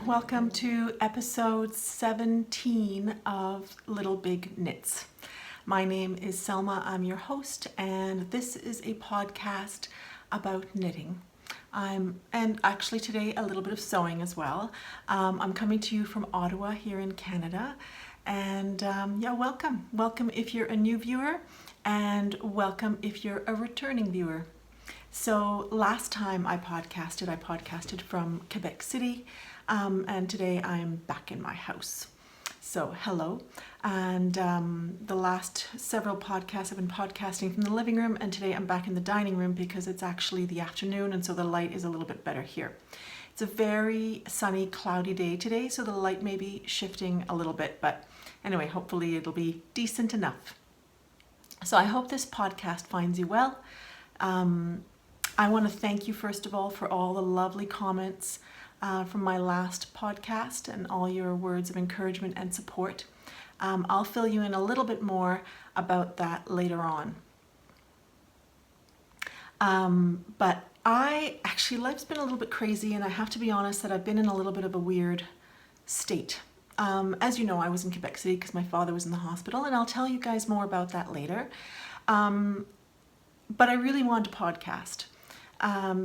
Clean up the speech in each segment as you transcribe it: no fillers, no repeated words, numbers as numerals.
welcome to episode 17 of Little Big Knits. My name is Selma, I'm your host, and this is a podcast about knitting. And actually today a little bit of sewing as well. I'm coming to you from Ottawa here in Canada, and welcome. Welcome if you're a new viewer, and welcome if you're a returning viewer. So last time I podcasted from Quebec City, and today I'm back in my house. So hello, and the last several podcasts I've been podcasting from the living room, and today I'm back in the dining room because it's actually the afternoon, and so the light is a little bit better here. It's a very sunny, cloudy day today, so the light may be shifting a little bit, but anyway, hopefully it'll be decent enough. So I hope this podcast finds you well. I want to thank you first of all for all the lovely comments from my last podcast and all your words of encouragement and support. I'll fill you in a little bit more about that later on. But life's been a little bit crazy, and I have to be honest that I've been in a little bit of a weird state. As you know, I was in Quebec City because my father was in the hospital, and I'll tell you guys more about that later. But I really wanted to podcast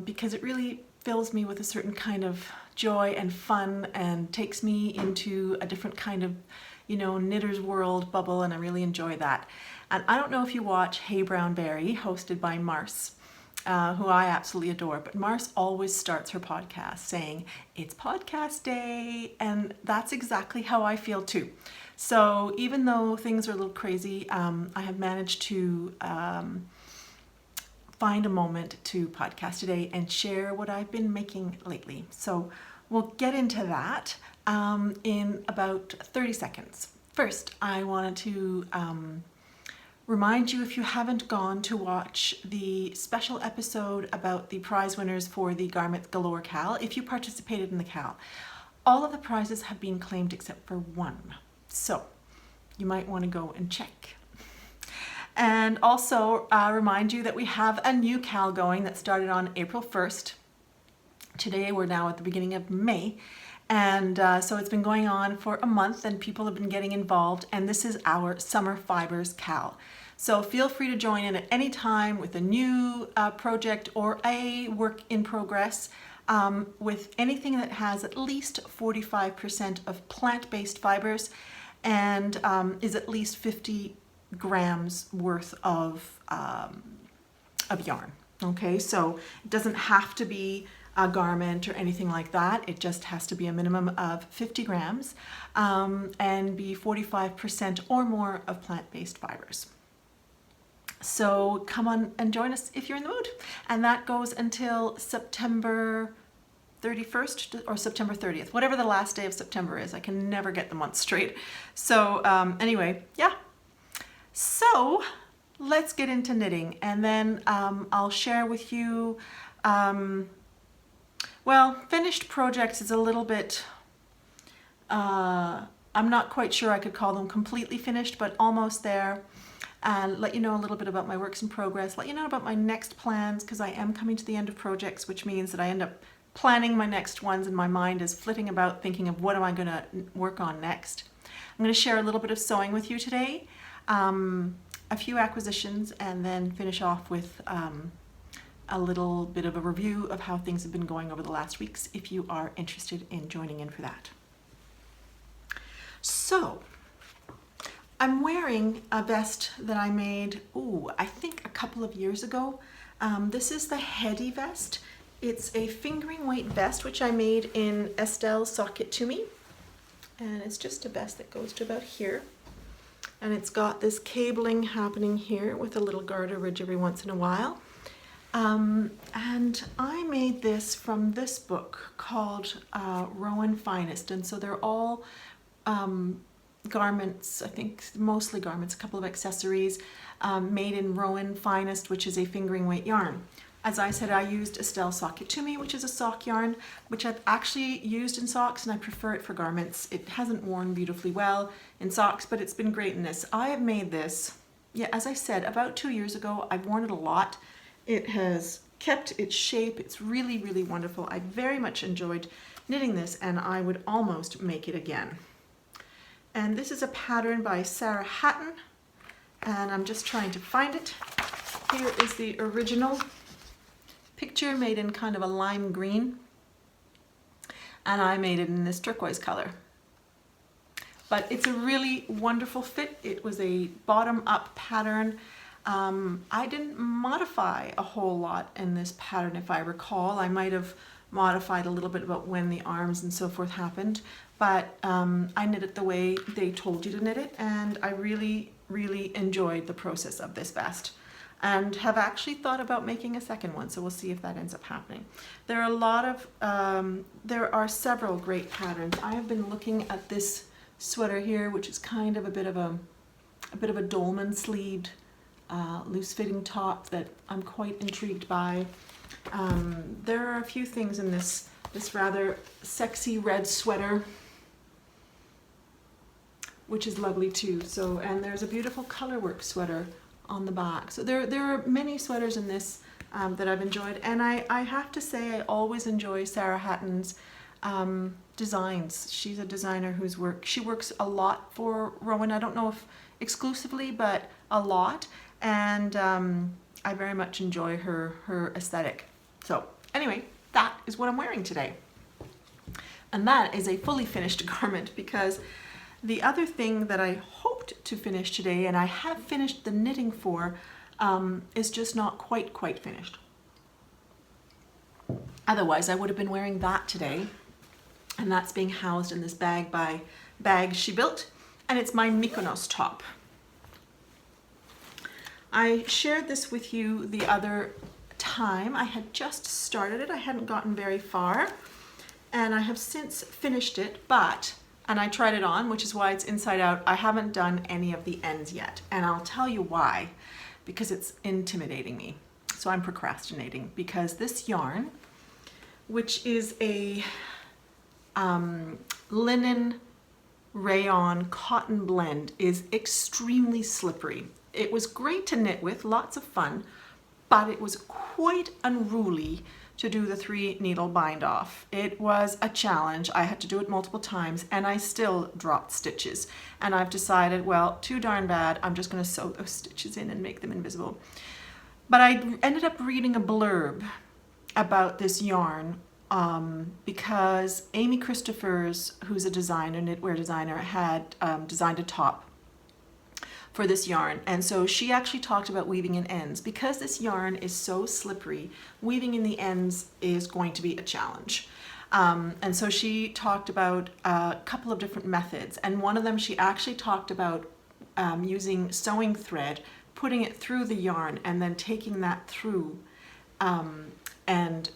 because it really fills me with a certain kind of joy and fun and takes me into a different kind of, knitter's world bubble, and I really enjoy that. And I don't know if you watch Hey Brown Berry, hosted by Mars, who I absolutely adore, but Mars always starts her podcast saying, "It's podcast day," and that's exactly how I feel too. So even though things are a little crazy, I have managed to find a moment to podcast today and share what I've been making lately. So we'll get into that in about 30 seconds. First, I wanted to remind you, if you haven't gone to watch the special episode about the prize winners for the Garment Galore KAL, if you participated in the KAL, all of the prizes have been claimed except for one. So you might want to go and check. And also remind you that we have a new KAL going that started on April 1st. Today we're now at the beginning of May. And so it's been going on for a month, and people have been getting involved. And this is our Summer Fibres KAL. So feel free to join in at any time with a new project or a work in progress with anything that has at least 45% of plant-based fibers and is at least 50 grams worth of yarn. Okay, so it doesn't have to be a garment or anything like that. It just has to be a minimum of 50 grams and be 45% or more of plant-based fibers. So come on and join us if you're in the mood. And that goes until September 31st or September 30th, whatever the last day of September is. I can never get the month straight. So anyway, yeah. So let's get into knitting, and then I'll share with you, finished projects is a little bit, I'm not quite sure I could call them completely finished, but almost there, and let you know a little bit about my works in progress, let you know about my next plans, because I am coming to the end of projects, which means that I end up planning my next ones, and my mind is flitting about thinking of what am I going to work on next. I'm going to share a little bit of sewing with you today. A few acquisitions, and then finish off with a little bit of a review of how things have been going over the last weeks, if you are interested in joining in for that. So I'm wearing a vest that I made, I think a couple of years ago. This is the Heady vest. It's a fingering weight vest, which I made in Estelle Sock It To Me. And it's just a vest that goes to about here. And it's got this cabling happening here with a little garter ridge every once in a while. And I made this from this book called Rowan Finest. And so they're all garments, I think mostly garments, a couple of accessories made in Rowan Finest, which is a fingering weight yarn. As I said, I used Estelle Sock It To Me, which is a sock yarn, which I've actually used in socks, and I prefer it for garments. It hasn't worn beautifully well in socks, but it's been great in this. I have made this, as I said, about 2 years ago. I've worn it a lot. It has kept its shape. It's really, really wonderful. I very much enjoyed knitting this and I would almost make it again. And this is a pattern by Sarah Hatton, and I'm just trying to find it. Here is the original picture, made in kind of a lime green, and I made it in this turquoise color. But it's a really wonderful fit. It was a bottom-up pattern. I didn't modify a whole lot in this pattern, if I recall. I might have modified a little bit about when the arms and so forth happened, but I knit it the way they told you to knit it, and I really, really enjoyed the process of this vest, and have actually thought about making a second one, so we'll see if that ends up happening. There are a lot of, there are several great patterns. I have been looking at this sweater here, which is kind of a bit of a dolman sleeved, loose fitting top that I'm quite intrigued by. There are a few things in this rather sexy red sweater, which is lovely too. So, and there's a beautiful colorwork sweater on the back. So there are many sweaters in this that I've enjoyed, and I have to say I always enjoy Sarah Hatton's designs. She's a designer she works a lot for Rowan. I don't know if exclusively, but a lot, and I very much enjoy her aesthetic. So anyway, that is what I'm wearing today, and that is a fully finished garment, because the other thing that I hoped to finish today, and I have finished the knitting for, is just not quite finished. Otherwise I would have been wearing that today, and that's being housed in this bag by Bags She Built, and it's my Mykonos top. I shared this with you the other time. I had just started it. I hadn't gotten very far, and I have since finished it, and I tried it on, which is why it's inside out. I haven't done any of the ends yet, and I'll tell you why, because it's intimidating me. So I'm procrastinating, because this yarn, which is a linen rayon cotton blend, is extremely slippery. It was great to knit with, lots of fun, but it was quite unruly to do the 3 needle bind off. It was a challenge. I had to do it multiple times, and I still dropped stitches. And I've decided, well, too darn bad, I'm just gonna sew those stitches in and make them invisible. But I ended up reading a blurb about this yarn because Amy Christophers, who's a designer, knitwear designer, had designed a top for this yarn, and so she actually talked about weaving in ends. Because this yarn is so slippery, weaving in the ends is going to be a challenge. And so she talked about a couple of different methods, and one of them she actually talked about using sewing thread, putting it through the yarn, and then taking that through and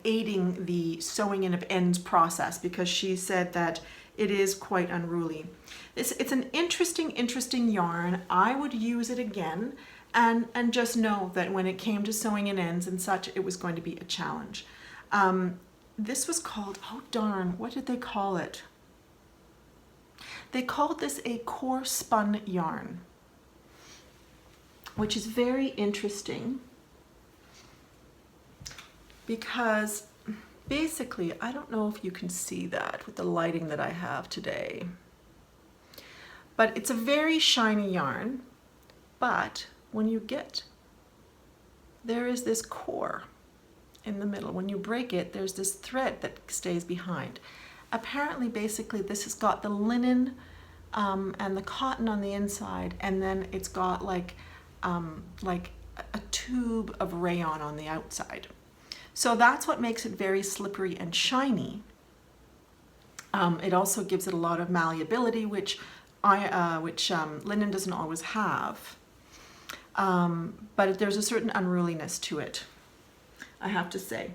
aiding the sewing in of ends process, because she said that it is quite unruly. It's an interesting yarn. I would use it again, and just know that when it came to sewing in ends and such, it was going to be a challenge. This was called, oh darn, what did they call it? They called this a core spun yarn, which is very interesting, because basically, I don't know if you can see that with the lighting that I have today, but it's a very shiny yarn, but when you get, there is this core in the middle. When you break it, there's this thread that stays behind. Apparently, basically, this has got the linen and the cotton on the inside, and then it's got like a tube of rayon on the outside. So that's what makes it very slippery and shiny. It also gives it a lot of malleability, which linen doesn't always have. But there's a certain unruliness to it, I have to say.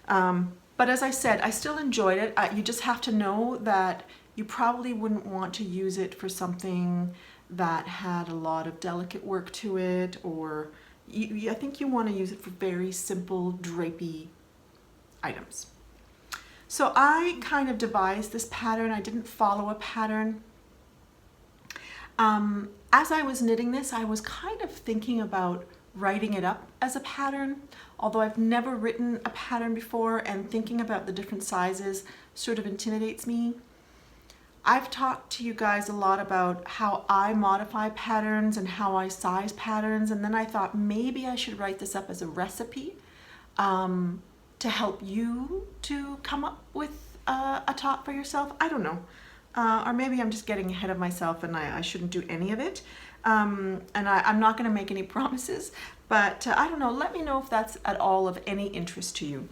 But as I said, I still enjoyed it. You just have to know that you probably wouldn't want to use it for something that had a lot of delicate work to it, or I think you want to use it for very simple drapey items. So I kind of devised this pattern. I didn't follow a pattern. As I was knitting this, I was kind of thinking about writing it up as a pattern, although I've never written a pattern before, and thinking about the different sizes sort of intimidates me. I've talked to you guys a lot about how I modify patterns and how I size patterns, and then I thought maybe I should write this up as a recipe to help you to come up with a top for yourself. I don't know. Or maybe I'm just getting ahead of myself and I shouldn't do any of it. And I'm not going to make any promises, but I don't know. Let me know if that's at all of any interest to you.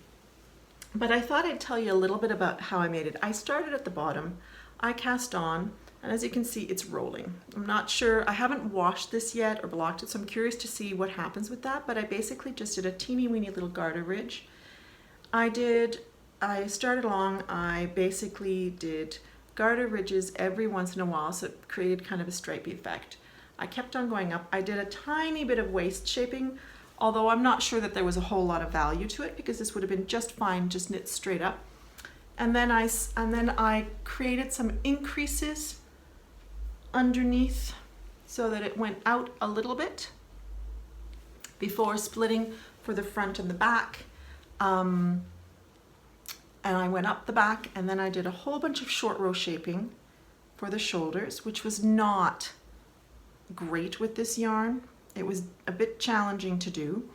But I thought I'd tell you a little bit about how I made it. I started at the bottom. I cast on, and as you can see, it's rolling. I'm not sure, I haven't washed this yet or blocked it, so I'm curious to see what happens with that, but I basically just did a teeny weeny little garter ridge. I started along, I basically did garter ridges every once in a while, so it created kind of a stripey effect. I kept on going up. I did a tiny bit of waist shaping, although I'm not sure that there was a whole lot of value to it because this would have been just fine, just knit straight up. And then I created some increases underneath so that it went out a little bit before splitting for the front and the back. And I went up the back, and then I did a whole bunch of short row shaping for the shoulders, which was not great with this yarn. It was a bit challenging to do.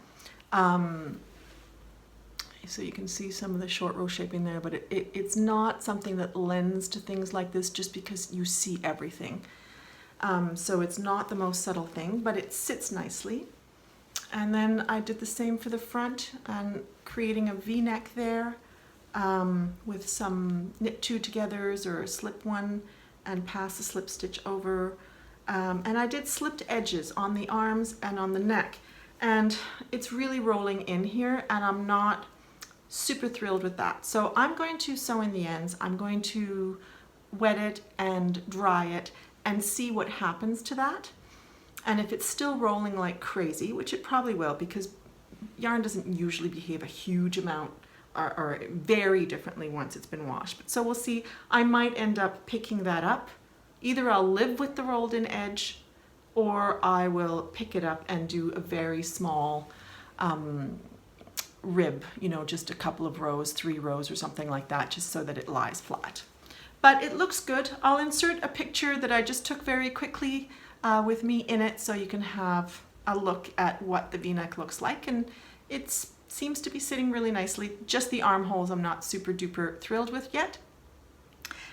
So you can see some of the short row shaping there, but it's not something that lends to things like this just because you see everything. So it's not the most subtle thing, but it sits nicely. And then I did the same for the front and creating a V-neck there with some knit two togethers or slip one and pass a slip stitch over. And I did slipped edges on the arms and on the neck. And it's really rolling in here, and I'm not super thrilled with that. So I'm going to sew in the ends. I'm going to wet it and dry it and see what happens to that. And if it's still rolling like crazy, which it probably will because yarn doesn't usually behave a huge amount or very differently once it's been washed. But so we'll see. I might end up picking that up. Either I'll live with the rolled in edge or I will pick it up and do a very small rib, you know, just a couple of rows, 3 rows or something like that, just so that it lies flat. But it looks good. I'll insert a picture that I just took very quickly with me in it so you can have a look at what the V-neck looks like, and it seems to be sitting really nicely. Just the armholes I'm not super duper thrilled with yet.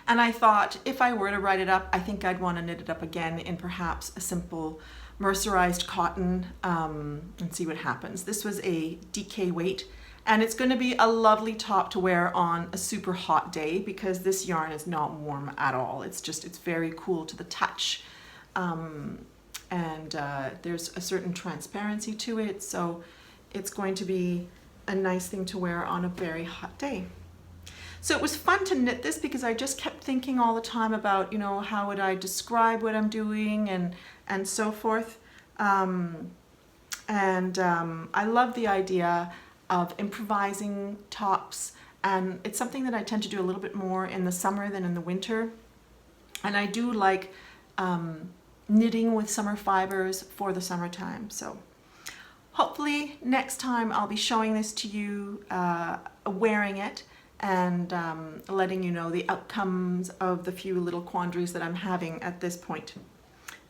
And I thought if I were to write it up, I think I'd want to knit it up again in perhaps a simple mercerized cotton and see what happens. This was a DK weight, and it's going to be a lovely top to wear on a super hot day because this yarn is not warm at all. It's very cool to the touch. There's a certain transparency to it, so it's going to be a nice thing to wear on a very hot day. So it was fun to knit this because I just kept thinking all the time about, you know, how would I describe what I'm doing and so forth. I love the idea of improvising tops, and it's something that I tend to do a little bit more in the summer than in the winter. And I do like knitting with summer fibers for the summertime. So hopefully next time I'll be showing this to you, wearing it, and letting you know the outcomes of the few little quandaries that I'm having at this point.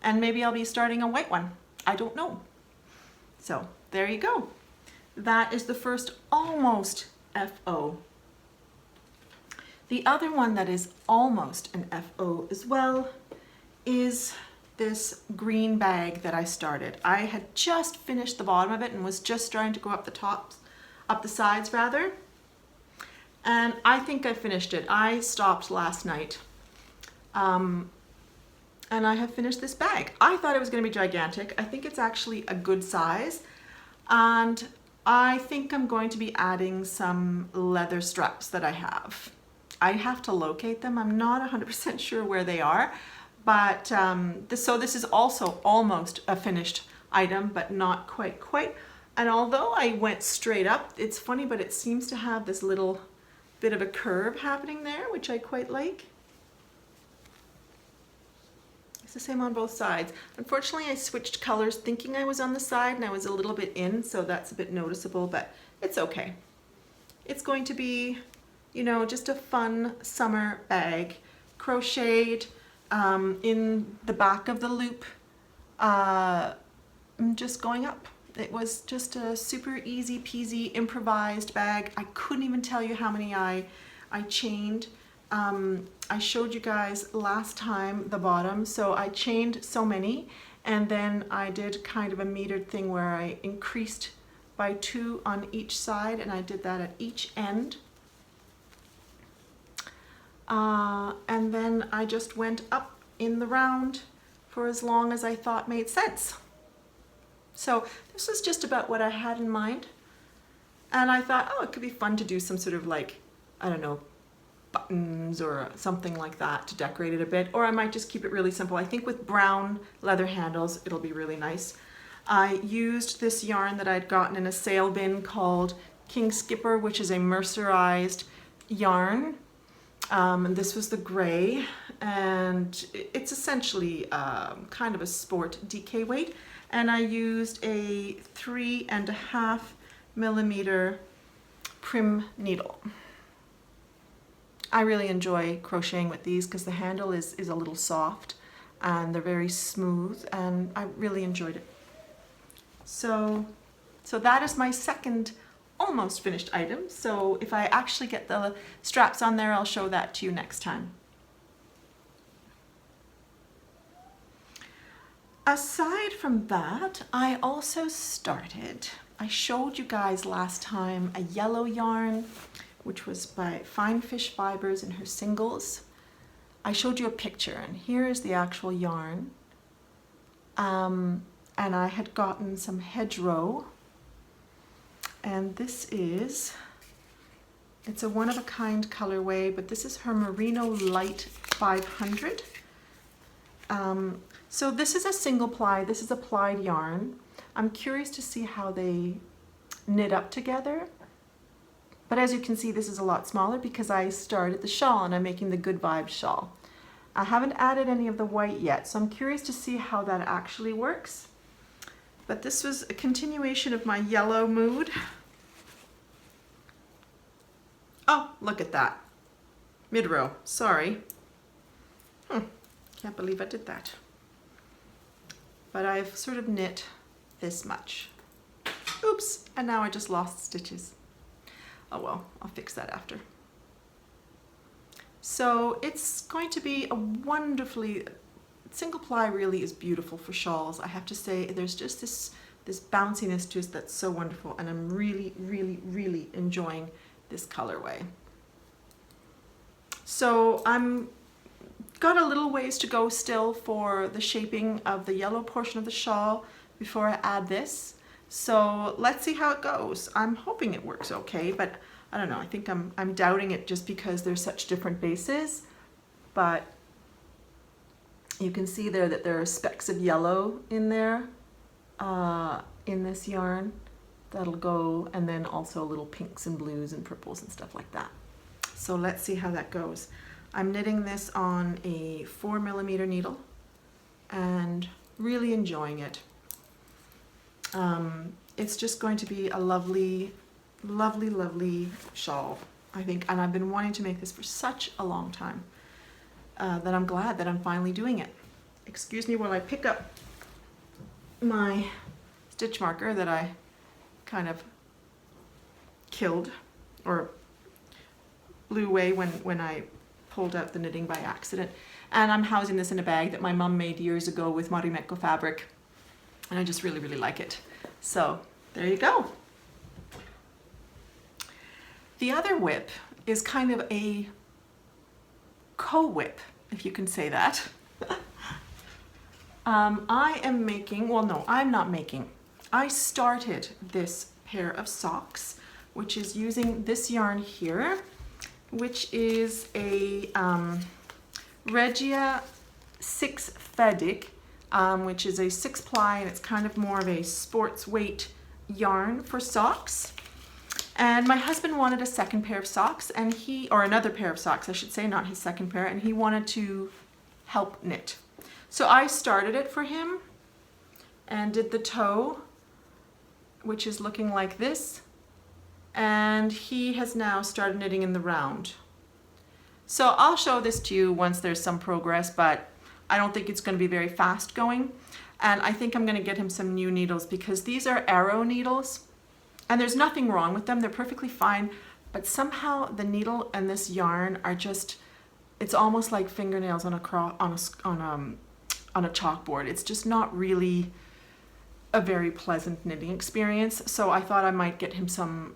And maybe I'll be starting a white one. I don't know. So there you go. That is the first almost FO. The other one that is almost an FO as well is this green bag that I started. I had just finished the bottom of it and was just starting to go up the sides rather. And I think I finished it. I stopped last night. And I have finished this bag. I thought it was going to be gigantic. I think it's actually a good size. And I think I'm going to be adding some leather straps that I have. I have to locate them. I'm not 100% sure where they are. But so this is also almost a finished item, but not quite. And although I went straight up, it's funny, but it seems to have this little bit of a curve happening there, which I quite like. the same on both sides. Unfortunately, I switched colors thinking I was on the side and I was a little bit in, so that's a bit noticeable, but it's okay. It's going to be, you know, just a fun summer bag, crocheted in the back of the loop, just going up. It was just a super easy peasy improvised bag. I couldn't even tell you how many I chained. I showed you guys last time the bottom, so I chained so many, and then I did kind of a metered thing where I increased by 2 on each side, and I did that at each end. And then I just went up in the round for as long as I thought made sense. So this was just about what I had in mind. And I thought, oh, it could be fun to do some sort of like, I don't know, buttons or something like that to decorate it a bit. Or I might just keep it really simple. I think with brown leather handles, it'll be really nice. I used this yarn that I'd gotten in a sale bin called King Skipper, which is a mercerized yarn. And this was the gray, and it's essentially kind of a sport DK weight. And I used a 3.5 millimeter prim needle. I really enjoy crocheting with these because the handle is a little soft and they're very smooth, and I really enjoyed it. So that is my second almost finished item. So if I actually get the straps on there, I'll show that to you next time. Aside from that, I also started, I showed you guys last time a yellow yarn, which was by Fine Fish Fibres in her singles. I showed you a picture, and here is the actual yarn. And I had gotten some hedgerow, and this is, it's a one-of-a-kind colorway, but this is her Merino Light 500. So this is a single ply, this is a plied yarn. I'm curious to see how they knit up together. But as you can see, this is a lot smaller because I started the shawl and I'm making the Good Vibes shawl. I haven't added any of the white yet, so I'm curious to see how that actually works. But this was a continuation of my yellow mood. Oh, look at that. Mid-row, sorry. Can't believe I did that. But I've sort of knit this much. Oops, and now I just lost stitches. Oh well, I'll fix that after. So it's going to be a wonderfully, single ply really is beautiful for shawls. I have to say, there's just this bounciness to it that's so wonderful, and I'm really, really, really enjoying this colorway. So I'm got a little ways to go still for the shaping of the yellow portion of the shawl before I add this. So let's see how it goes. I'm hoping it works okay, but I don't know. I think I'm doubting it just because there's such different bases. But you can see there that there are specks of yellow in there in this yarn. That'll go, and then also little pinks and blues and purples and stuff like that. So let's see how that goes. I'm knitting this on a 4 millimeter needle and really enjoying it. It's just going to be a lovely, lovely, lovely shawl, I think, and I've been wanting to make this for such a long time that I'm glad that I'm finally doing it. Excuse me while I pick up my stitch marker that I kind of killed or blew away when I pulled out the knitting by accident. And I'm housing this in a bag that my mum made years ago with Marimekko fabric, and I just really, really like it. So there you go. The other whip is kind of a co-whip, if you can say that. I am making, well no, I'm not making. I started this pair of socks, which is using this yarn here, which is a Regia 6 Fedig, which is a 6 ply, and it's kind of more of a sports weight yarn for socks. And my husband wanted a second pair of socks, and or another pair of socks, I should say, not his second pair, and he wanted to help knit. So I started it for him and did the toe, which is looking like this, and he has now started knitting in the round. So I'll show this to you once there's some progress, but I don't think it's going to be very fast going. And I think I'm going to get him some new needles because these are arrow needles and there's nothing wrong with them. They're perfectly fine, but somehow the needle and this yarn are just, it's almost like fingernails on a chalkboard. It's just not really a very pleasant knitting experience. So I thought I might get him some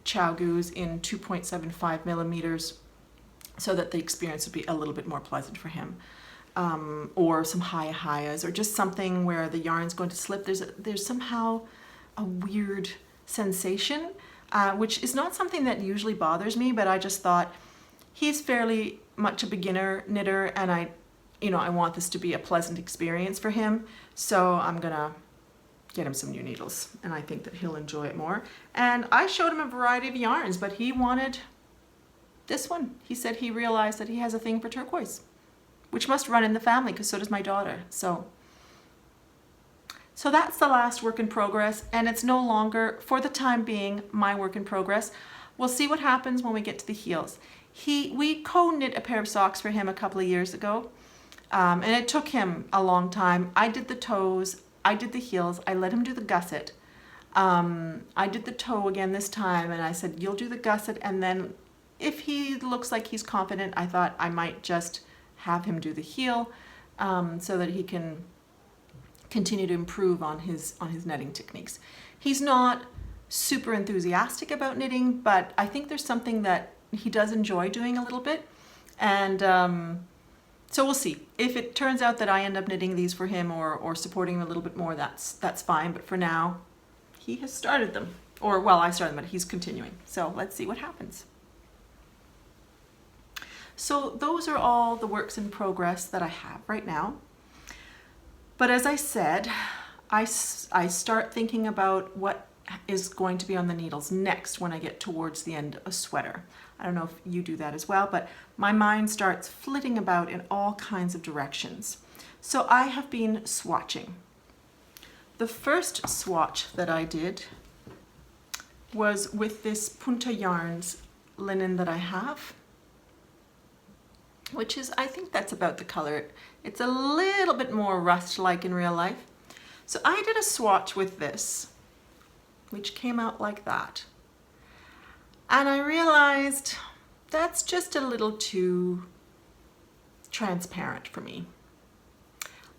Chow-goos in 2.75 millimeters so that the experience would be a little bit more pleasant for him. Or some hayas, or just something where the yarn's going to slip. There's somehow a weird sensation, which is not something that usually bothers me, but I just thought he's fairly much a beginner knitter, and I want this to be a pleasant experience for him. So I'm gonna get him some new needles, and I think that he'll enjoy it more. And I showed him a variety of yarns, but he wanted this one. He said he realized that he has a thing for turquoise, which must run in the family because so does my daughter. So that's the last work in progress, and it's no longer, for the time being, my work in progress. We'll see what happens when we get to the heels. We co-knit a pair of socks for him a couple of years ago, and it took him a long time. I did the toes, I did the heels, I let him do the gusset. I did the toe again this time, and I said, you'll do the gusset, and then if he looks like he's confident, I thought I might just have him do the heel, so that he can continue to improve on his netting techniques. He's not super enthusiastic about knitting, but I think there's something that he does enjoy doing a little bit, and so we'll see. If it turns out that I end up knitting these for him or supporting him a little bit more, that's fine, but for now he has started them, or well, I started them, but he's continuing, so let's see what happens. So those are all the works in progress that I have right now. But as I said, I start thinking about what is going to be on the needles next when I get towards the end of a sweater. I don't know if you do that as well, but my mind starts flitting about in all kinds of directions. So I have been swatching. The first swatch that I did was with this Punta Yarns linen that I have, which is, I think that's about the color. It's a little bit more rust-like in real life. So I did a swatch with this, which came out like that. And I realized that's just a little too transparent for me.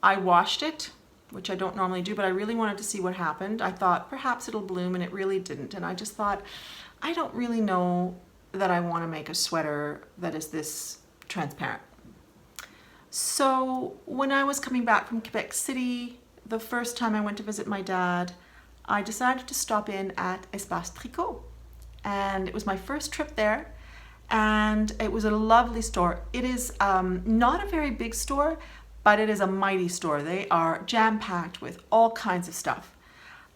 I washed it, which I don't normally do, but I really wanted to see what happened. I thought perhaps it'll bloom, and it really didn't. And I just thought, I don't really know that I want to make a sweater that is this transparent. So when I was coming back from Quebec City, the first time I went to visit my dad, I decided to stop in at Espace Tricot, and it was my first trip there, and it was a lovely store. It is not a very big store, but it is a mighty store. They are jam-packed with all kinds of stuff,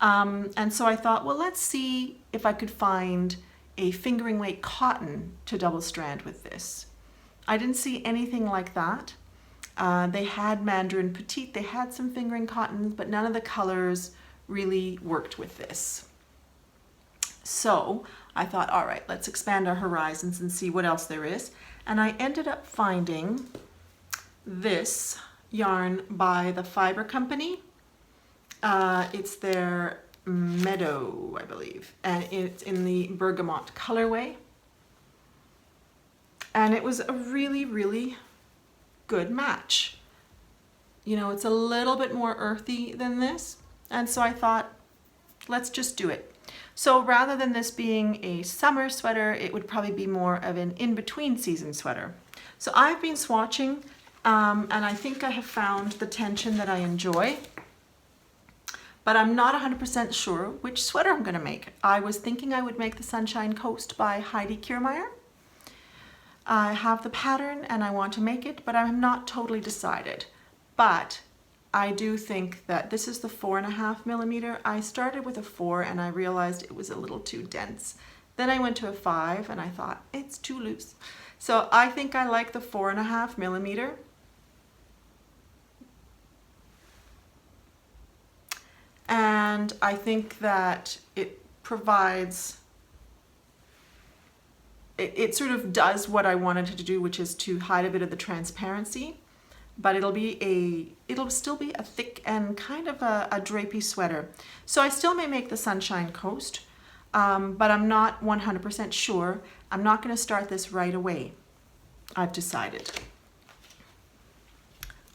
and so I thought, well, let's see if I could find a fingering weight cotton to double strand with this. I didn't see anything like that. They had Mandarin Petite, they had some fingering cottons, but none of the colors really worked with this. So I thought, all right, let's expand our horizons and see what else there is. And I ended up finding this yarn by the Fiber Company. It's their Meadow, I believe, and it's in the Bergamot colorway. And it was a really, really good match. You know, it's a little bit more earthy than this, and so I thought, let's just do it. So rather than this being a summer sweater, it would probably be more of an in-between season sweater. So I've been swatching, and I think I have found the tension that I enjoy, but I'm not 100% sure which sweater I'm gonna make. I was thinking I would make the Sunshine Coast by Heidi Kiermaier. I have the pattern and I want to make it, but I'm not totally decided. But I do think that this is the 4.5 millimeter. I started with a 4 and I realized it was a little too dense. Then I went to a 5 and I thought it's too loose. So I think I like the 4.5 millimeter. I think that it provides, it sort of does what I wanted it to do, which is to hide a bit of the transparency, but it'll still be a thick and kind of a drapey sweater. So I still may make the Sunshine Coast, but I'm not 100% sure. I'm not going to start this right away. I've decided.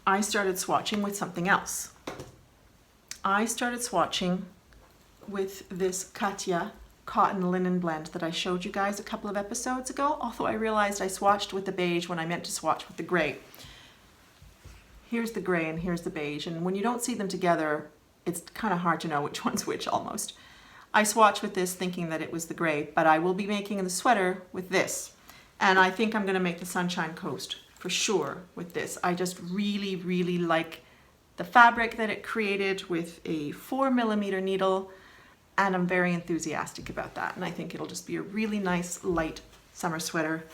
I started swatching with something else. I started swatching with this Katya cotton linen blend that I showed you guys a couple of episodes ago, although I realized I swatched with the beige when I meant to swatch with the gray. Here's the gray and here's the beige, and when you don't see them together, it's kind of hard to know which one's which almost. I swatched with this thinking that it was the gray, but I will be making the sweater with this. And I think I'm going to make the Sunshine Coast for sure with this. I just really, really like the fabric that it created with a 4mm needle, and I'm very enthusiastic about that. And I think it'll just be a really nice light summer sweater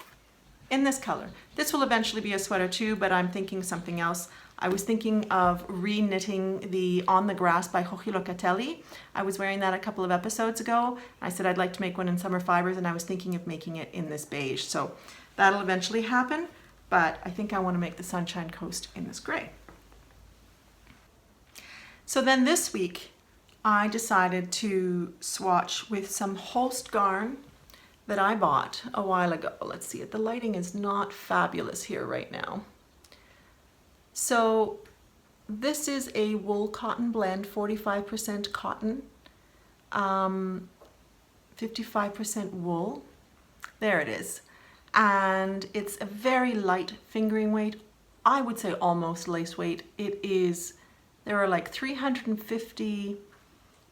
in this color. This will eventually be a sweater too, but I'm thinking something else. I was thinking of re-knitting the On the Grass by Crochet Locatelli. I was wearing that a couple of episodes ago. I said I'd like to make one in Summer Fibres, and I was thinking of making it in this beige. So that'll eventually happen, but I think I want to make the Sunshine Coast in this gray. So then this week, I decided to swatch with some Holst yarn that I bought a while ago. Let's see it. The lighting is not fabulous here right now. So this is a wool cotton blend, 45% cotton, 55% wool. There it is. And it's a very light fingering weight. I would say almost lace weight. There are like 350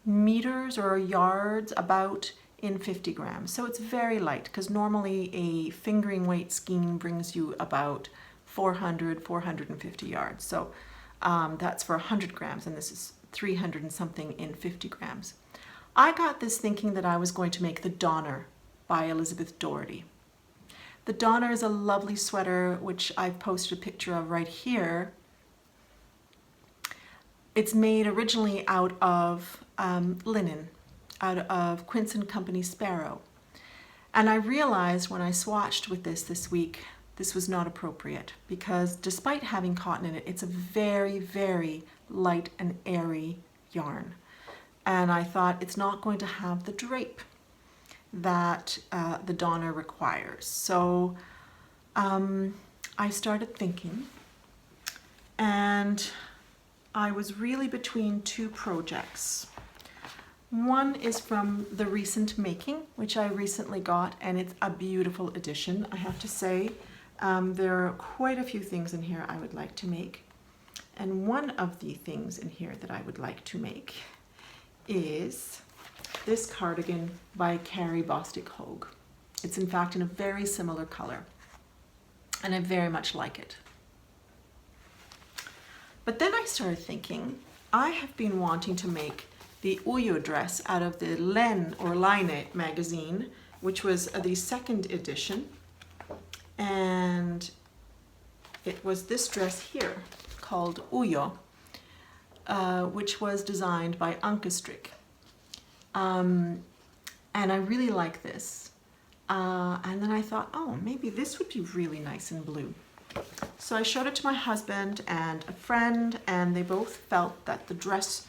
meters or yards about in 50 grams. So it's very light, because normally a fingering weight skein brings you about 450 yards. So that's for 100 grams, and this is 300 and something in 50 grams. I got this thinking that I was going to make the Donner by Elizabeth Doherty. The Donner is a lovely sweater, which I've posted a picture of right here. It's made originally out of linen, out of Quince & Company Sparrow. And I realized when I swatched with this week, this was not appropriate, because despite having cotton in it, it's a very, very light and airy yarn. And I thought it's not going to have the drape that the Donner requires. So I started thinking, and I was really between two projects. One is from the recent making, which I recently got, and it's a beautiful edition, I have to say. There are quite a few things in here I would like to make. And one of the things in here that I would like to make is this cardigan by Carrie Bostic Hogue. It's in fact in a very similar color, and I very much like it. But then I started thinking, I have been wanting to make the Uyo dress out of the Len or Line magazine, which was the second edition. And it was this dress here called Uyo, which was designed by Ankestrick. And I really like this. And then I thought, oh, maybe this would be really nice in blue. So I showed it to my husband and a friend, and they both felt that the dress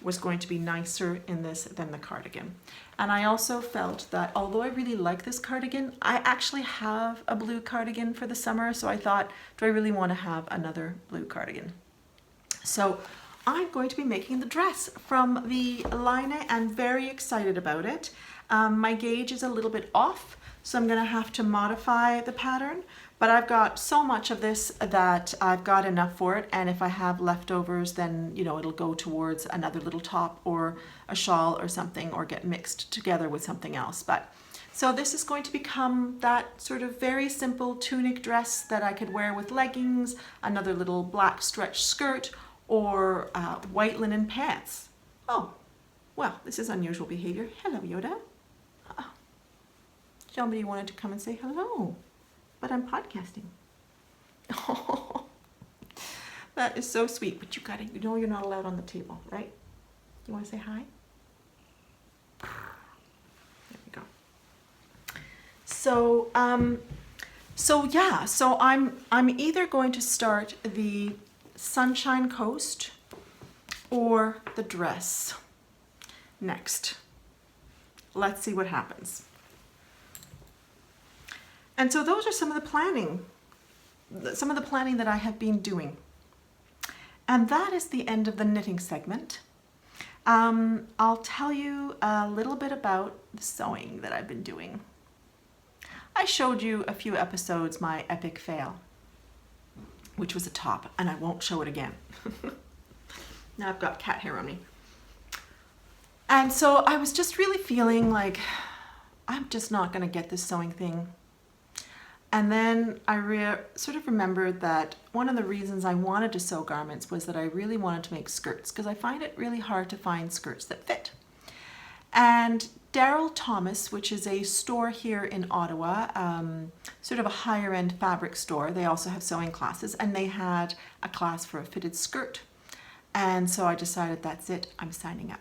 was going to be nicer in this than the cardigan. And I also felt that although I really like this cardigan, I actually have a blue cardigan for the summer, so I thought, do I really want to have another blue cardigan? So I'm going to be making the dress from the Line, and very excited about it. My gauge is a little bit off, so I'm going to have to modify the pattern, but I've got so much of this that I've got enough for it, and if I have leftovers, then it'll go towards another little top or a shawl or something, or get mixed together with something else. But so this is going to become that sort of very simple tunic dress that I could wear with leggings, another little black stretch skirt, or white linen pants. Oh, well, this is unusual behavior. Hello, Yoda. Somebody wanted to come and say hello, but I'm podcasting. Oh, that is so sweet, but you gotta, you're not allowed on the table, right? You wanna say hi? There we go. So, so I'm either going to start the Sunshine Coast or the dress next. Let's see what happens. And so those are some of the planning that I have been doing. And that is the end of the knitting segment. I'll tell you a little bit about the sewing that I've been doing. I showed you a few episodes my epic fail, which was a top, and I won't show it again. Now I've got cat hair on me. And so I was just really feeling like I'm just not going to get this sewing thing. And then I sort of remembered that one of the reasons I wanted to sew garments was that I really wanted to make skirts, because I find it really hard to find skirts that fit. And Daryl Thomas, which is a store here in Ottawa, sort of a higher end fabric store, they also have sewing classes, and they had a class for a fitted skirt. And so I decided that's it, I'm signing up.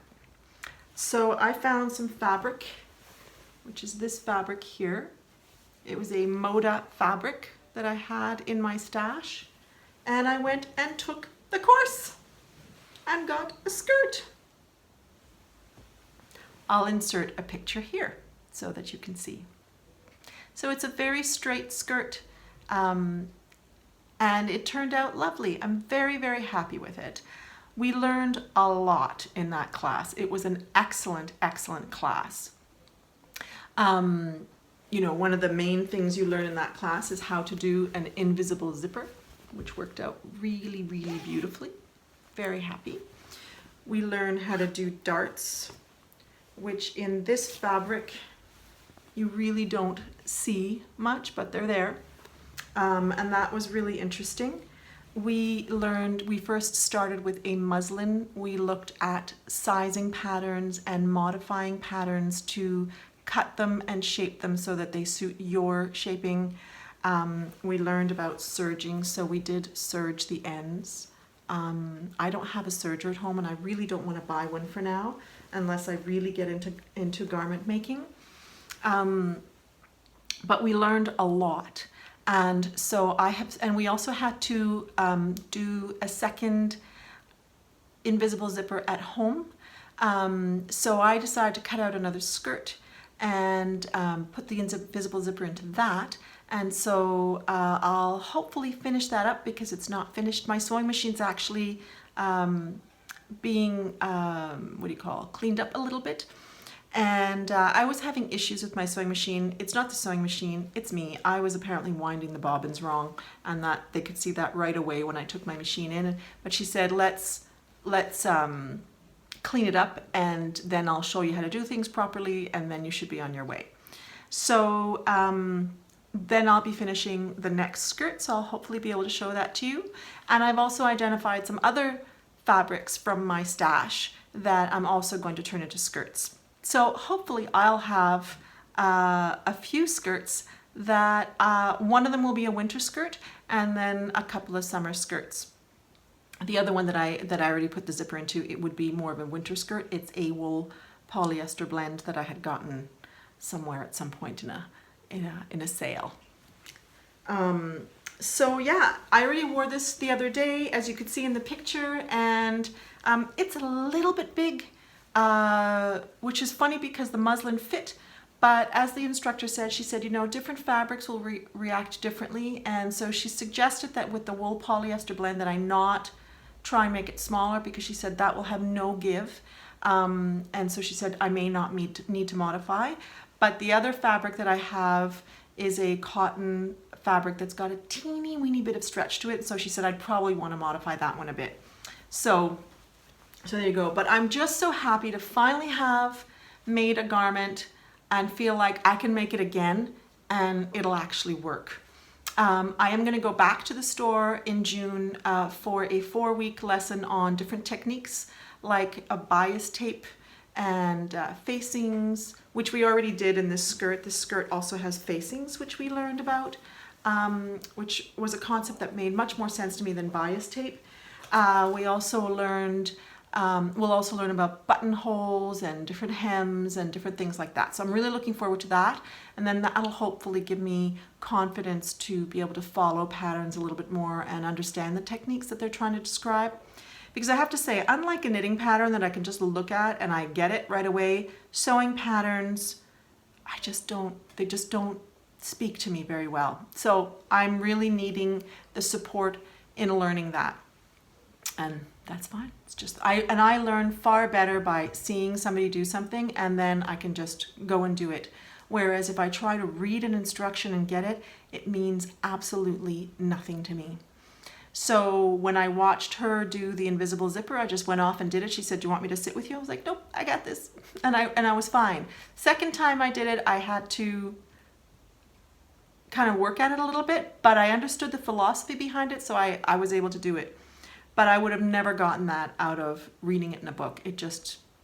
So I found some fabric, which is this fabric here. It was a Moda fabric that I had in my stash, and I went and took the course and got a skirt. I'll insert a picture here so that you can see. So it's a very straight skirt, and it turned out lovely. I'm very, very happy with it. We learned a lot in that class. It was an excellent, excellent class. You know, one of the main things you learn in that class is how to do an invisible zipper, which worked out really, really beautifully. Very happy. We learned how to do darts, which in this fabric you really don't see much, but they're there. And that was really interesting. We first started with a muslin. We looked at sizing patterns and modifying patterns to cut them and shape them so that they suit your shaping. We learned about serging, so we did serge the ends. I don't have a serger at home, and I really don't want to buy one for now unless I really get into garment making. But we learned a lot, and so we also had to do a second invisible zipper at home. So I decided to cut out another skirt and put the invisible zipper into that. And so I'll hopefully finish that up because it's not finished. My sewing machine's actually being, cleaned up a little bit. And I was having issues with my sewing machine. It's not the sewing machine, it's me. I was apparently winding the bobbins wrong, and that they could see that right away when I took my machine in. But she said, let's clean it up, and then I'll show you how to do things properly, and then you should be on your way. So then I'll be finishing the next skirt, so I'll hopefully be able to show that to you. And I've also identified some other fabrics from my stash that I'm also going to turn into skirts. So hopefully I'll have a few skirts that one of them will be a winter skirt, and then a couple of summer skirts. The other one that I already put the zipper into, it would be more of a winter skirt. It's a wool polyester blend that I had gotten somewhere at some point in a sale. So yeah, I already wore this the other day, as you could see in the picture, and it's a little bit big, which is funny because the muslin fit. But as the instructor said, she said, you know, different fabrics will react differently, and so she suggested that with the wool polyester blend that I not try and make it smaller, because she said that will have no give. And so she said I may not need to modify. But the other fabric that I have is a cotton fabric that's got a teeny weeny bit of stretch to it. So she said I'd probably want to modify that one a bit. So there you go. But I'm just so happy to finally have made a garment and feel like I can make it again and it'll actually work. I am going to go back to the store in June for a 4-week lesson on different techniques like a bias tape and facings, which we already did in this skirt. This skirt also has facings, which we learned about, which was a concept that made much more sense to me than bias tape. We also learned We'll also learn about buttonholes and different hems and different things like that. So I'm really looking forward to that. And then that'll hopefully give me confidence to be able to follow patterns a little bit more and understand the techniques that they're trying to describe. Because I have to say, unlike a knitting pattern that I can just look at and I get it right away, sewing patterns, they just don't speak to me very well. So I'm really needing the support in learning that. And that's fine. It's just, I learn far better by seeing somebody do something and then I can just go and do it. Whereas if I try to read an instruction and get it, it means absolutely nothing to me. So when I watched her do the invisible zipper, I just went off and did it. She said, "Do you want me to sit with you?" I was like, "Nope, I got this." And I was fine. Second time I did it, I had to kind of work at it a little bit, but I understood the philosophy behind it, so I was able to do it. But I would have never gotten that out of reading it in a book.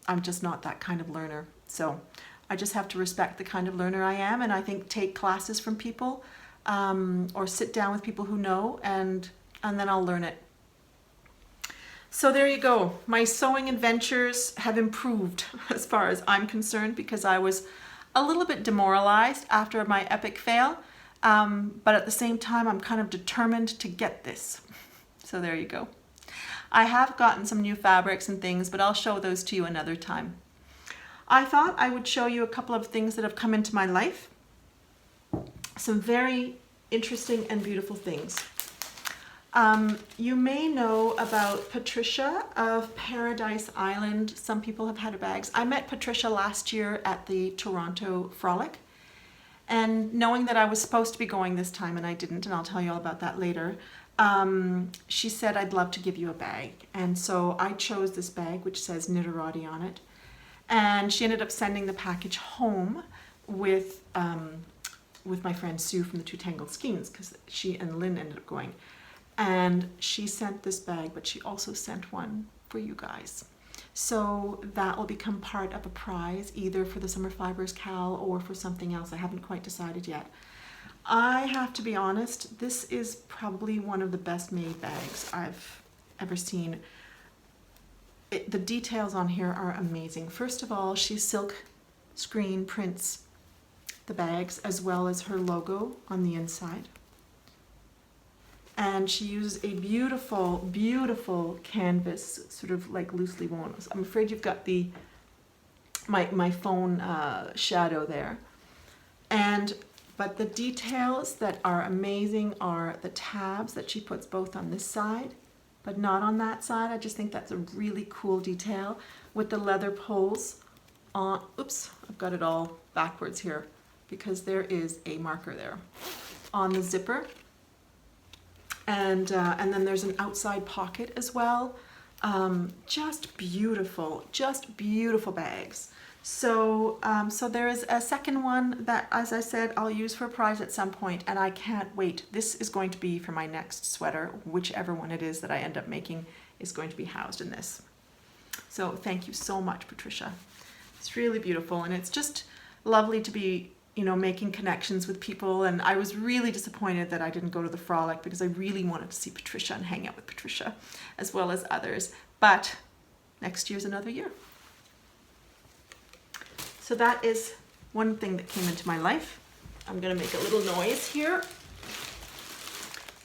I'm just not that kind of learner. So I just have to respect the kind of learner I am, and I think take classes from people or sit down with people who know, and then I'll learn it. So there you go. My sewing adventures have improved as far as I'm concerned because I was a little bit demoralized after my epic fail. But at the same time, I'm kind of determined to get this. So there you go. I have gotten some new fabrics and things, but I'll show those to you another time. I thought I would show you a couple of things that have come into my life. Some very interesting and beautiful things. You may know about Patricia of Paradise Island. Some people have had her bags. I met Patricia last year at the Toronto Frolic. And knowing that I was supposed to be going this time and I didn't, and I'll tell you all about that later, she said, "I'd love to give you a bag." And so I chose this bag, which says Knitterati on it. And she ended up sending the package home with my friend Sue from the Two Tangled Skeins, because she and Lynn ended up going. And she sent this bag, but she also sent one for you guys. So that will become part of a prize, either for the Summer Fibres KAL or for something else. I haven't quite decided yet. I have to be honest, this is probably one of the best made bags I've ever seen. The details on here are amazing. First of all, she silk screen prints the bags as well as her logo on the inside. And she uses a beautiful, beautiful canvas, sort of like loosely woven. I'm afraid you've got my phone shadow there. But the details that are amazing are the tabs that she puts both on this side, but not on that side. I just think that's a really cool detail with the leather pulls on. Oops, I've got it all backwards here because there is a marker there on the zipper. And then there's an outside pocket as well. Just beautiful bags. So there is a second one that, as I said, I'll use for a prize at some point, and I can't wait. This is going to be for my next sweater. Whichever one it is that I end up making is going to be housed in this. So thank you so much, Patricia. It's really beautiful, and it's just lovely to be, making connections with people. And I was really disappointed that I didn't go to the Frolic because I really wanted to see Patricia and hang out with Patricia as well as others. But next year's another year. So that is one thing that came into my life. I'm going to make a little noise here.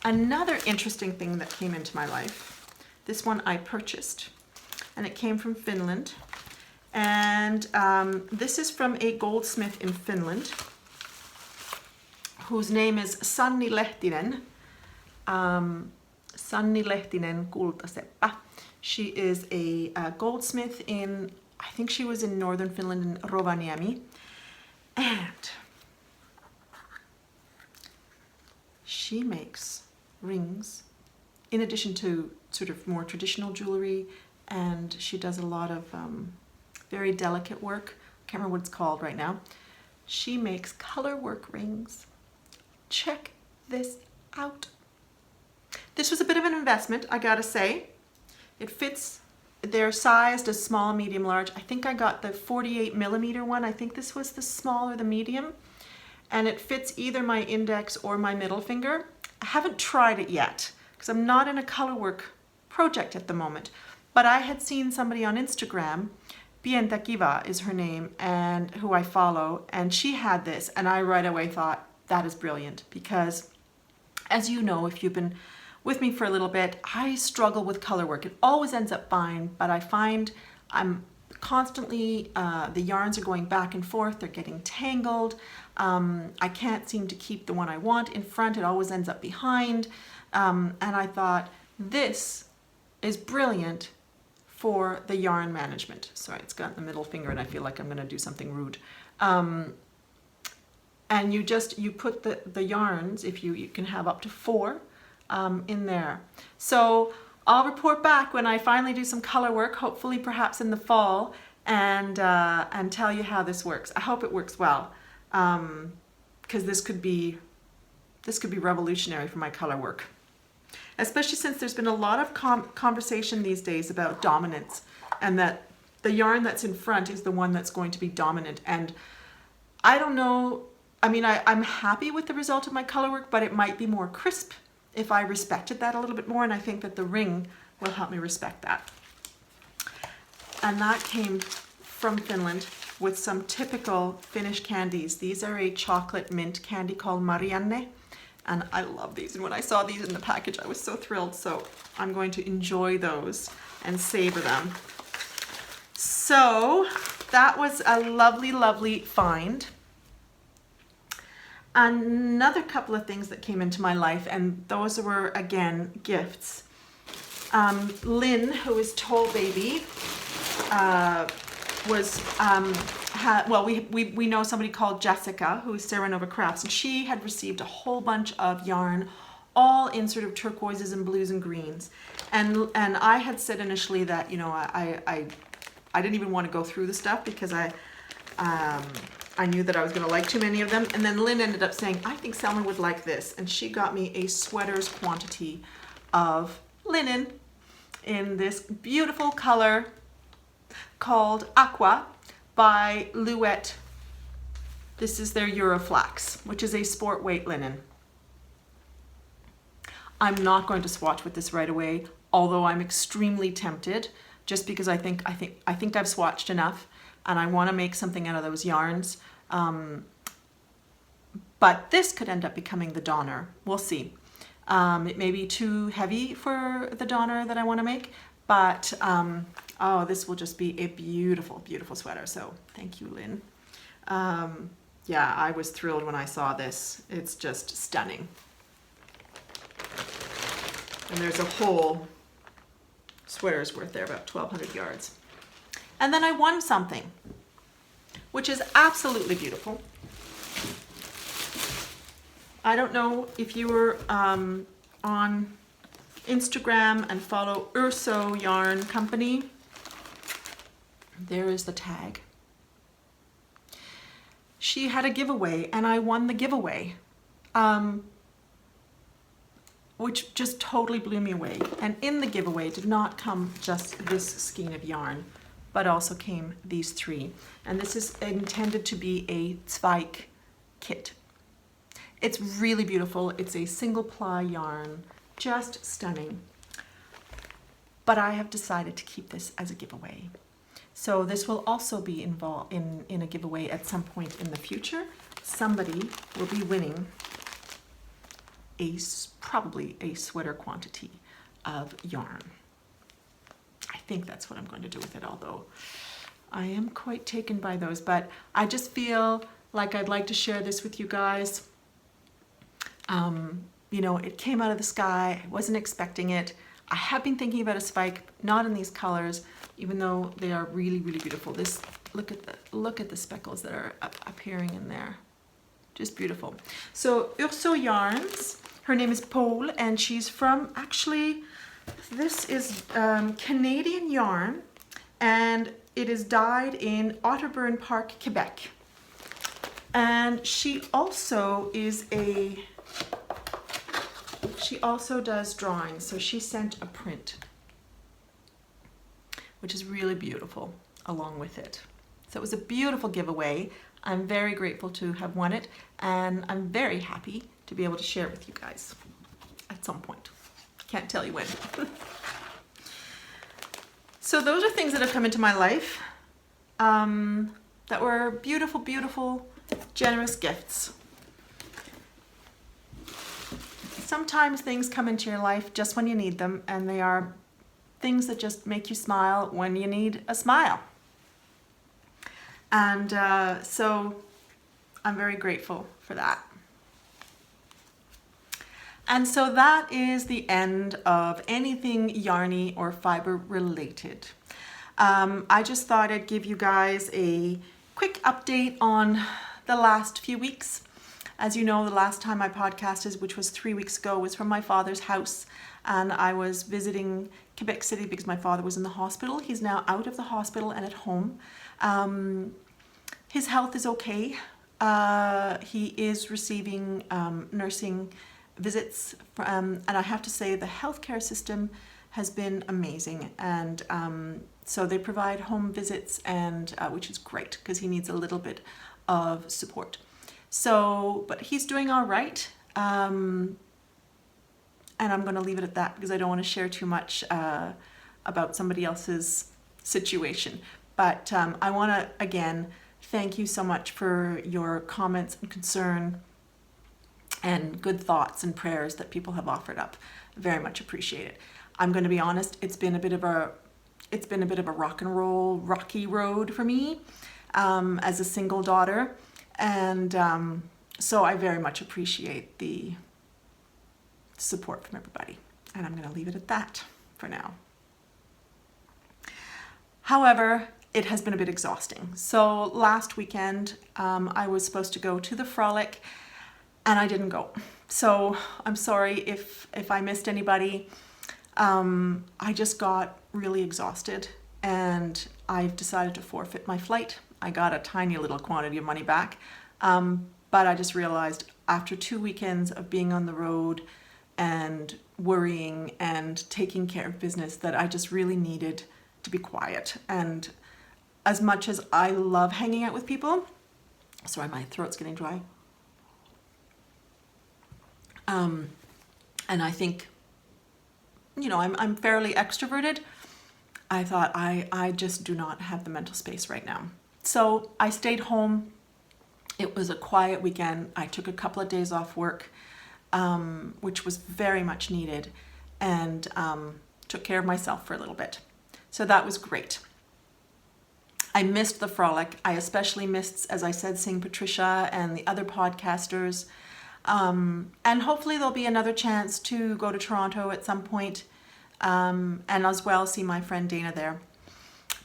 Another interesting thing that came into my life, this one I purchased, and it came from Finland. And this is from a goldsmith in Finland whose name is Sanni Lehtinen. Sanni Lehtinen Kultaseppä. She is a goldsmith in, I think she was in northern Finland in Rovaniemi. And she makes rings in addition to sort of more traditional jewelry, and she does a lot of very delicate work. I can't remember what it's called right now. She makes color work rings. Check this out. This was a bit of an investment, I gotta say. It fits, they're sized as small, medium, large. I think I got the 48 millimeter one. I think this was the small or the medium. And it fits either my index or my middle finger. I haven't tried it yet because I'm not in a color work project at the moment. but I had seen somebody on Instagram, Bienta Kiva is her name, and who I follow, and she had this, and I right away thought, that is brilliant, because as you know, if you've been with me for a little bit, I struggle with color work. It always ends up fine, but I find I'm constantly, the yarns are going back and forth, they're getting tangled. I can't seem to keep the one I want in front, it always ends up behind. And I thought, this is brilliant for the yarn management. Sorry, it's got the middle finger and I feel like I'm gonna do something rude. And you put the yarns, if you can have up to 4 in there. So I'll report back when I finally do some color work, hopefully perhaps in the fall, and tell you how this works. I hope it works well, because this could be revolutionary for my color work. Especially since there's been a lot of conversation these days about dominance, and that the yarn that's in front is the one that's going to be dominant. And I don't know, I mean, I'm happy with the result of my color work, but it might be more crisp if I respected that a little bit more, and I think that the ring will help me respect that. And that came from Finland with some typical Finnish candies. These are a chocolate mint candy called Marianne, and I love these, and when I saw these in the package I was so thrilled, so I'm going to enjoy those and savor them. So that was a lovely, lovely find. Another couple of things that came into my life, and those were again gifts. Lynn, who is Toll Baby, we know somebody called Jessica, who is Sarah Nova Crafts, and she had received a whole bunch of yarn, all in sort of turquoises and blues and greens. And I had said initially that, you know, I didn't even want to go through the stuff because I knew that I was going to like too many of them. And then Lynn ended up saying, I think Selma would like this. And she got me a sweater's quantity of linen in this beautiful color called Aqua by Louette. This is their Euroflax, which is a sport weight linen. I'm not going to swatch with this right away, although I'm extremely tempted, just because I think I've swatched enough and I want to make something out of those yarns. But this could end up becoming the donner. We'll see. It may be too heavy for the donner that I want to make, but oh, this will just be a beautiful, beautiful sweater. So thank you, Lynn. Yeah, I was thrilled when I saw this. It's just stunning. And there's a whole sweater's worth there, about 1,200 yards. And then I won something, which is absolutely beautiful. I don't know if you were on Instagram and follow Urso Yarn Company. There is the tag. She had a giveaway and I won the giveaway, which just totally blew me away. And in the giveaway did not come just this skein of yarn, but also came these 3. And this is intended to be a Zweig kit. It's really beautiful. It's a single ply yarn, just stunning. But I have decided to keep this as a giveaway. So this will also be involved in a giveaway at some point in the future. Somebody will be winning probably a sweater quantity of yarn. I think that's what I'm going to do with it, although I am quite taken by those, but I just feel like I'd like to share this with you guys. You know, it came out of the sky. I wasn't expecting it. I have been thinking about a spike, not in these colors, even though they are really, really beautiful. This, look at the speckles that are appearing in there. Just beautiful. So Urso Yarns, her name is Paul, and she's from, actually, this is Canadian yarn, and it is dyed in Otterburn Park, Quebec. And she also does drawings, so she sent a print, which is really beautiful along with it. So it was a beautiful giveaway. I'm very grateful to have won it, and I'm very happy to be able to share it with you guys at some point. Can't tell you when. So those are things that have come into my life that were beautiful, beautiful, generous gifts. Sometimes things come into your life just when you need them, and they are things that just make you smile when you need a smile. And so I'm very grateful for that. And so that is the end of anything yarny or fiber related. I just thought I'd give you guys a quick update on the last few weeks. As you know, the last time I podcasted, which was 3 weeks ago, was from my father's house. And I was visiting Quebec City because my father was in the hospital. He's now out of the hospital and at home. His health is okay. He is receiving nursing visits, and I have to say the healthcare system has been amazing, and so they provide home visits, and which is great because he needs a little bit of support. So, but he's doing all right, and I'm going to leave it at that because I don't want to share too much about somebody else's situation. But I want to again thank you so much for your comments and concern and good thoughts and prayers that people have offered up. Very much appreciate it. I'm going to be honest, it's been a bit of a rock and roll, rocky road for me as a single daughter, and so I very much appreciate the support from everybody. And I'm going to leave it at that for now. However, it has been a bit exhausting. So last weekend, I was supposed to go to the Frolic, and I didn't go. So I'm sorry if I missed anybody. I just got really exhausted, and I've decided to forfeit my flight. I got a tiny little quantity of money back, but I just realized after 2 weekends of being on the road and worrying and taking care of business that I just really needed to be quiet. And as much as I love hanging out with people, sorry, my throat's getting dry. And I think, you know, I'm fairly extroverted. I thought I just do not have the mental space right now. So I stayed home. It was a quiet weekend. I took a couple of days off work, which was very much needed, and took care of myself for a little bit. So that was great. I missed the Frolic. I especially missed, as I said, seeing Patricia and the other podcasters. And hopefully there'll be another chance to go to Toronto at some point, and as well see my friend Dana there.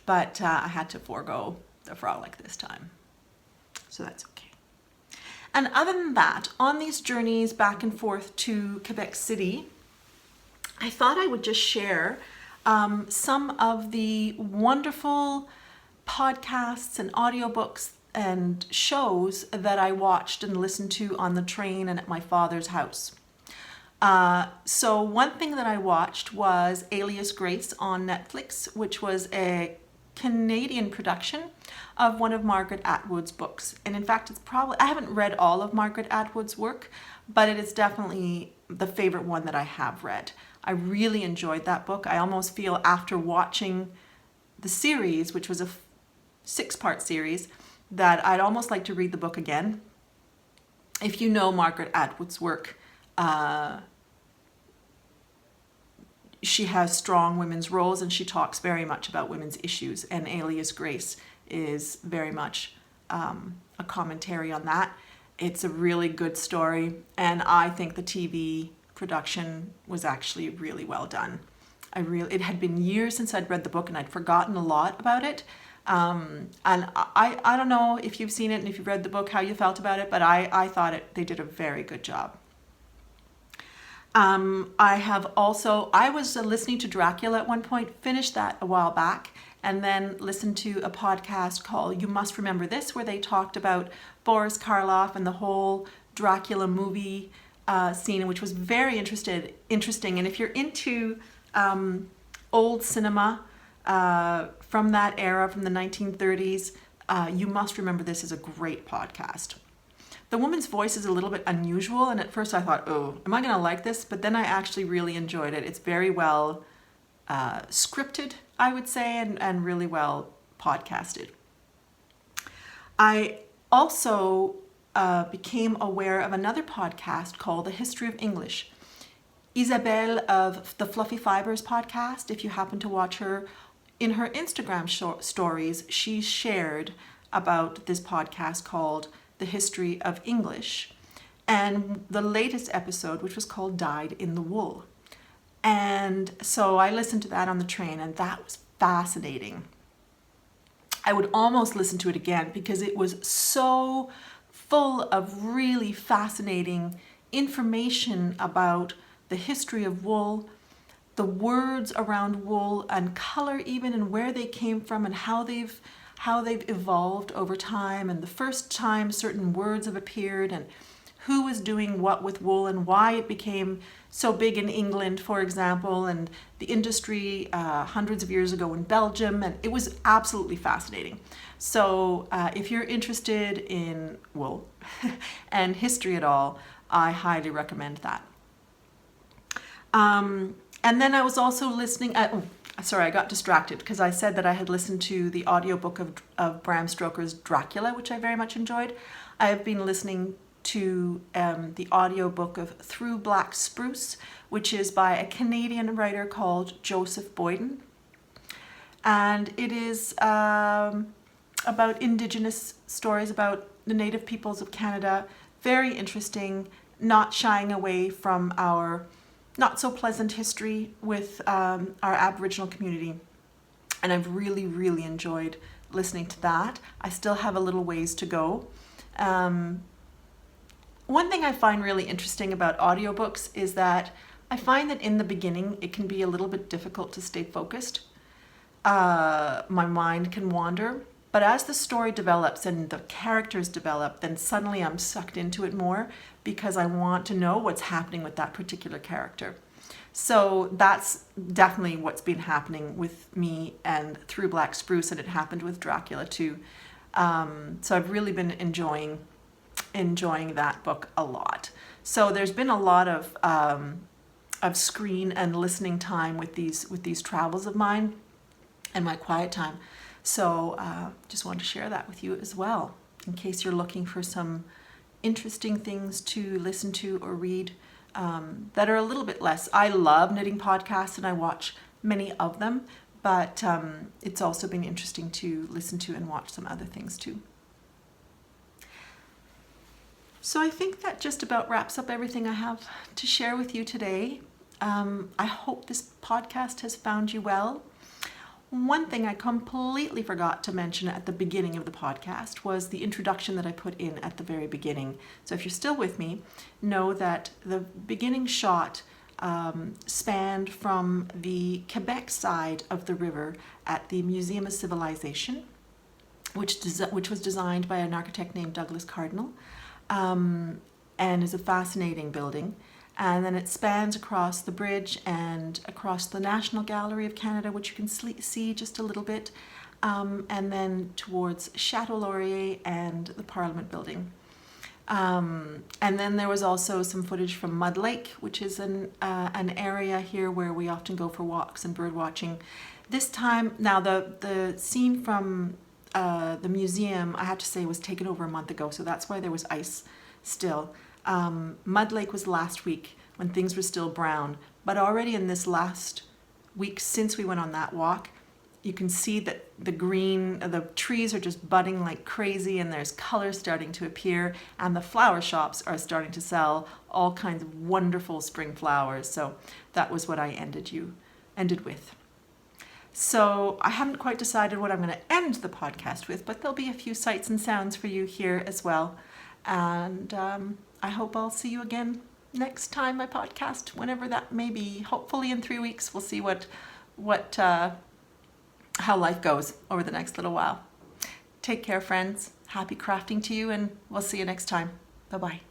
But I had to forego the Frolic this time. So that's okay. And other than that, on these journeys back and forth to Quebec City, I thought I would just share some of the wonderful podcasts and audiobooks and shows that I watched and listened to on the train and at my father's house. So one thing that I watched was Alias Grace on Netflix, which was a Canadian production of one of Margaret Atwood's books. And in fact, I haven't read all of Margaret Atwood's work, but it is definitely the favorite one that I have read. I really enjoyed that book. I almost feel after watching the series, which was a 6-part series, that I'd almost like to read the book again. If you know Margaret Atwood's work, she has strong women's roles, and she talks very much about women's issues, and Alias Grace is very much a commentary on that. It's a really good story, and I think the TV production was actually really well done. It had been years since I'd read the book, and I'd forgotten a lot about it. And I don't know if you've seen it and if you've read the book, how you felt about it, but I thought they did a very good job. I was listening to Dracula at one point, finished that a while back, and then listened to a podcast called You Must Remember This, where they talked about Boris Karloff and the whole Dracula movie scene, which was very interesting. And if you're into old cinema, from that era, from the 1930s, You Must Remember This is a great podcast. The woman's voice is a little bit unusual, and at first I thought, oh, am I going to like this? But then I actually really enjoyed it. It's very well scripted, I would say, and really well podcasted. I also became aware of another podcast called The History of English. Isabelle of the Fluffy Fibres podcast, if you happen to watch her, in her Instagram stories, she shared about this podcast called The History of English, and the latest episode, which was called Dyed in the Wool. And so I listened to that on the train, and that was fascinating. I would almost listen to it again because it was so full of really fascinating information about the history of wool, the words around wool and color even, and where they came from and how they've evolved over time, and the first time certain words have appeared, and who was doing what with wool and why it became so big in England, for example, and the industry hundreds of years ago in Belgium, and it was absolutely fascinating. So if you're interested in wool and history at all, I highly recommend that. And then I was also listening, sorry, I got distracted because I said that I had listened to the audiobook of Bram Stoker's Dracula, which I very much enjoyed. I have been listening to the audiobook of Through Black Spruce, which is by a Canadian writer called Joseph Boyden. And it is about Indigenous stories about the Native peoples of Canada. Very interesting, not shying away from our not so pleasant history with our Aboriginal community. And I've really, really enjoyed listening to that. I still have a little ways to go. One thing I find really interesting about audiobooks is that I find that in the beginning it can be a little bit difficult to stay focused. My mind can wander, but as the story develops and the characters develop, then suddenly I'm sucked into it more because I want to know what's happening with that particular character. So that's definitely what's been happening with me and Through Black Spruce, and it happened with Dracula too. So I've really been enjoying that book a lot. So there's been a lot of screen and listening time with these travels of mine and my quiet time. So just wanted to share that with you as well, in case you're looking for some interesting things to listen to or read that are a little bit less. I love knitting podcasts and I watch many of them, but it's also been interesting to listen to and watch some other things too. So I think that just about wraps up everything I have to share with you today. I hope this podcast has found you well. One thing I completely forgot to mention at the beginning of the podcast was the introduction that I put in at the very beginning. So if you're still with me, know that the beginning shot spanned from the Quebec side of the river at the Museum of Civilization, which was designed by an architect named Douglas Cardinal, and is a fascinating building. And then it spans across the bridge and across the National Gallery of Canada, which you can see just a little bit, and then towards Chateau Laurier and the Parliament Building. And then there was also some footage from Mud Lake, which is an area here where we often go for walks and bird watching. This time, now the scene from the museum, I have to say, was taken over a month ago, so that's why there was ice still. Mud Lake was last week when things were still brown, but already in this last week since we went on that walk, you can see that the trees are just budding like crazy, and there's colors starting to appear, and the flower shops are starting to sell all kinds of wonderful spring flowers. So that was what I ended with. So I haven't quite decided what I'm going to end the podcast with, but there'll be a few sights and sounds for you here as well. And I hope I'll see you again next time I podcast, whenever that may be. Hopefully in 3 weeks. We'll see how life goes over the next little while. Take care, friends. Happy crafting to you, and we'll see you next time. Bye-bye.